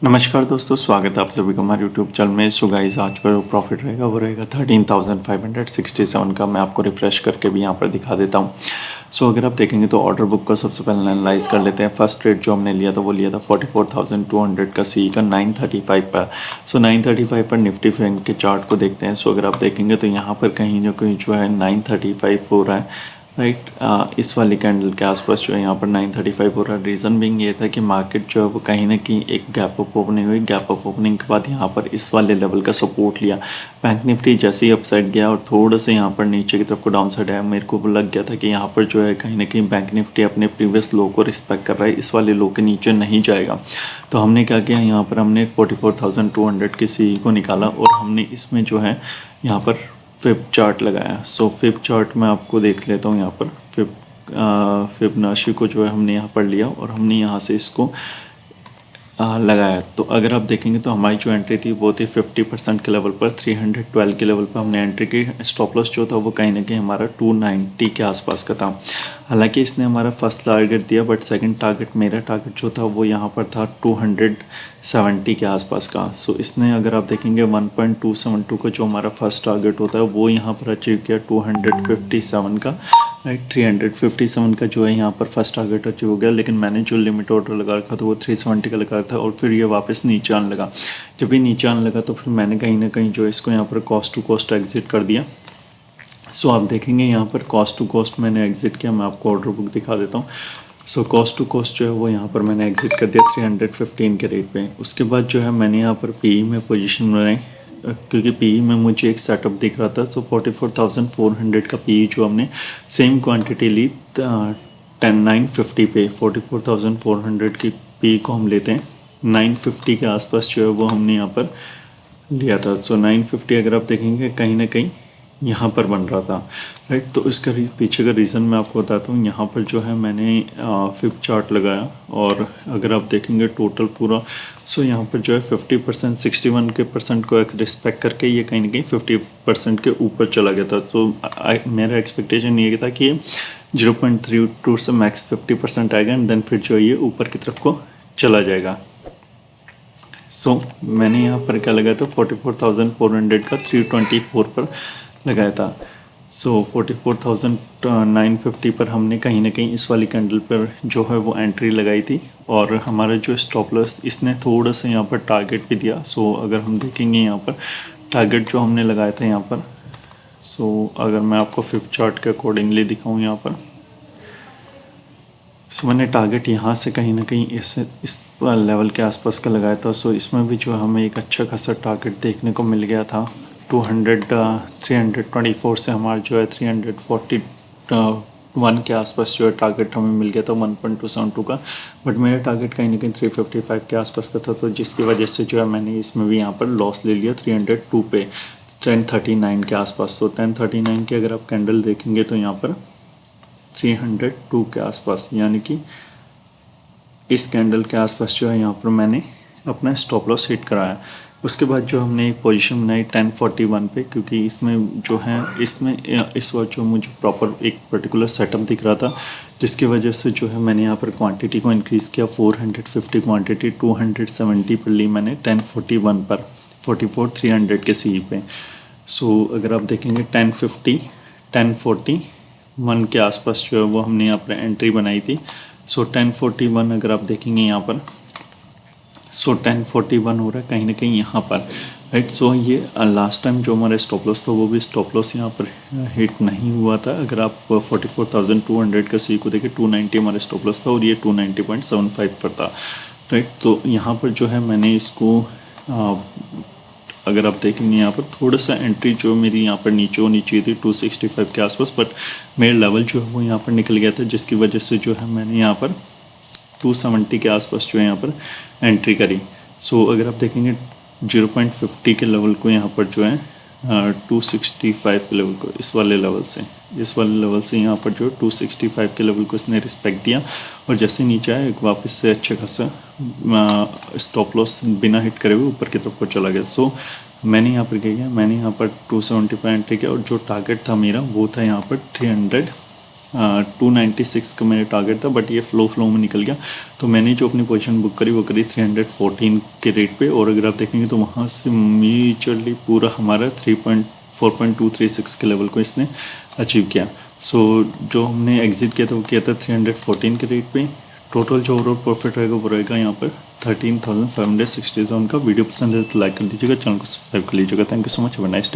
नमस्कार दोस्तों, स्वागत है आप सभी का हमारे यूट्यूब चैनल में। सो गाइस, आज का जो प्रॉफिट रहेगा वो रहेगा 13,567 का। मैं आपको रिफ्रेश करके भी यहाँ पर दिखा देता हूँ। सो अगर आप देखेंगे तो ऑर्डर बुक को सबसे पहले एनालाइज कर लेते हैं। फर्स्ट ट्रेड जो हमने लिया था वो लिया था 44,200 का सी का 935 पर। सो 935 पर निफ्टी बैंक के चार्ट को देखते हैं। सो अगर आप देखेंगे तो यहाँ पर कहीं ना कहीं जो है 935 हो रहा है, राइट। इस वाली कैंडल के आसपास जो है यहाँ पर 935 हो रहा है। रीज़न बिंग ये था कि मार्केट जो है वो कहीं ना कहीं एक गैप अप ओपनिंग हुई। गैप अप ओपनिंग के बाद यहाँ पर इस वाले लेवल का सपोर्ट लिया। बैंक निफ्टी जैसे ही अपसाइड गया और थोड़ा सा यहाँ पर नीचे की तरफ को डाउन साइड आया, मेरे को लग गया था कि यहाँ पर जो है कहीं ना कहीं बैंक निफ्टी अपने प्रीवियस लो को रिस्पेक्ट कर रहा है, इस वाले लो के नीचे नहीं जाएगा। तो हमने क्या किया, यहाँ पर हमने 44,200 की सी को निकाला और हमने इसमें जो है यहाँ पर फिब चार्ट लगाया। सो फिब चार्ट में आपको देख लेता हूँ। यहाँ पर फिबनाशी को जो है हमने यहाँ पर लिया और हमने यहाँ से इसको लगाया। तो अगर आप देखेंगे तो हमारी जो एंट्री थी वो थी 50% के लेवल पर, 312 के लेवल पर हमने एंट्री की। स्टॉप लॉस जो था वो कहीं ना कहीं हमारा 290 के आसपास का था। हालांकि इसने हमारा फर्स्ट टारगेट दिया, बट सेकंड टारगेट, मेरा टारगेट जो था वो यहाँ पर था 270 के आसपास का। सो इसने अगर आप देखेंगे 1.272 का जो हमारा फर्स्ट टारगेट होता है वो यहाँ पर अचीव किया 257 का, राइट। 357 का जो है यहाँ पर फर्स्ट टारगेट अचीव हो गया। लेकिन मैंने जो लिमिट ऑर्डर लगा रखा था वो 370 का लगा था और फिर ये वापस नीचे आने लगा। जब ये नीचे आने लगा तो फिर मैंने कहीं ना कहीं जो इसको यहाँ पर कॉस्ट टू कॉस्ट एग्जिट कर दिया। सो आप देखेंगे यहाँ पर कॉस्ट टू कॉस्ट मैंने एग्जिट किया। मैं आपको ऑर्डर बुक दिखा देता हूँ। सो कॉस्ट टू कॉस्ट जो है वो यहाँ पर मैंने एग्जिट कर दिया 315 के रेट पे। उसके बाद जो है मैंने यहाँ पर पीई में पोजीशन बनाई, क्योंकि पीई में मुझे एक सेटअप दिख रहा था। सो 44,400 का पीई जो हमने सेम क्वांटिटी ली 950 पे, 44,400 की पीई को हम लेते हैं 950 के आसपास जो है वो हमने यहाँ पर लिया था। सो 950 अगर आप देखेंगे कहीं ना कहीं यहाँ पर बन रहा था, राइट। तो इसका पीछे का रीज़न मैं आपको बताता हूँ। यहाँ पर जो है मैंने फिब चार्ट लगाया और अगर आप देखेंगे टोटल पूरा, सो यहाँ पर जो है 50% 61 के परसेंट को रिस्पेक्ट करके ये कहीं ना कहीं 50% के ऊपर चला गया था। तो मेरा एक्सपेक्टेशन ये था कि 0.32 से मैक्स 50% आएगा एंड देन फिर जो ये ऊपर की तरफ को चला जाएगा। सो मैंने यहाँ पर क्या लगाया था 44,400 का 324 पर लगाया था। सो 44,950 पर हमने कहीं ना कहीं इस वाली कैंडल पर जो है वो एंट्री लगाई थी और हमारा जो स्टॉप लॉस इसने थोड़ा सा यहाँ पर टारगेट भी दिया। सो अगर हम देखेंगे यहाँ पर टारगेट जो हमने लगाया था यहाँ पर, सो अगर मैं आपको फिब चार्ट के अकॉर्डिंगली दिखाऊँ यहाँ पर, सो मैंने टारगेट यहाँ से कहीं ना कहीं इस लेवल के आसपास का लगाया था। सो इसमें भी जो हमें एक अच्छा खासा टारगेट देखने को मिल गया था 324 से हमारा जो है 341 के आसपास जो है टारगेट हमें मिल गया था 1.272 का। बट मेरा टारगेट कहीं ना कहीं 355 के आसपास का था, तो जिसकी वजह से जो है मैंने इसमें भी यहाँ पर लॉस ले लिया 302 पे 1039 के आसपास। तो 1039 के अगर आप कैंडल देखेंगे तो यहाँ पर 302 के आसपास, यानी कि इस कैंडल के आसपास जो है यहाँ पर मैंने अपना स्टॉप लॉस हिट कराया। उसके बाद जो हमने एक पोजीशन बनाई 1041 पे, क्योंकि इसमें जो है इसमें इस वक्त जो मुझे प्रॉपर एक पर्टिकुलर सेटअप दिख रहा था, जिसकी वजह से जो है मैंने यहाँ पर क्वांटिटी को इंक्रीज़ किया। 450 क्वांटिटी 270 पर ली मैंने 1041 पर 44,300 के सी पे। सो अगर आप देखेंगे 1050 1041 के आसपास जो है वो हमने यहाँ पर एंट्री बनाई थी। सो 1041 अगर आप देखेंगे यहाँ पर, सो 1041 हो रहा है कहीं ना कहीं यहाँ पर, राइट। सो ये लास्ट टाइम जो हमारा स्टॉप लॉस था वो भी स्टॉप लॉस यहाँ पर हिट नहीं हुआ था। अगर आप 44,200 का सी को देखें 290 हमारा स्टॉप लॉस था और ये 290.75 पर था, राइट। तो यहाँ पर जो है मैंने इसको अगर आप देखेंगे यहाँ पर थोड़ा सा एंट्री जो मेरी यहाँ पर नीचे होनी चाहिए थी 265 के आसपास, बट मेरा लेवल जो है वो यहाँ पर निकल गया था, जिसकी वजह से जो है मैंने यहाँ पर 270 के आसपास जो है यहाँ पर एंट्री करी। सो अगर आप देखेंगे 0.50 के लेवल को यहाँ पर जो है 265 के लेवल को इस वाले लेवल से यहाँ पर जो 265 के लेवल को इसने रिस्पेक्ट दिया और जैसे नीचे आया एक वापस से अच्छा खासा स्टॉप लॉस बिना हिट करे हुए ऊपर की तरफ को चला गया। सो मैंने यहाँ पर क्या किया, मैंने यहाँ पर 270 पर एंट्री किया और जो टारगेट था मेरा वो था यहाँ पर 296 का मेरा टारगेट था, बट ये फ्लो में निकल गया। तो मैंने जो अपनी पोजीशन बुक करी वो करी 314 के रेट पे, और अगर आप देखेंगे तो वहाँ से म्यूचुअली पूरा हमारा 4.236 के लेवल को इसने अचीव किया। सो जो हमने एग्जिट किया था वो किया था 314 के रेट पे। टोटल जो ओवरऑल प्रॉफिट रहेगा वो रहेगा यहाँ पर 13,560। उनका वीडियो पसंद है तो लाइक कर दीजिएगा, चैनल को सब्सक्राइब कर लीजिएगा। Thank you so much, have a nice day.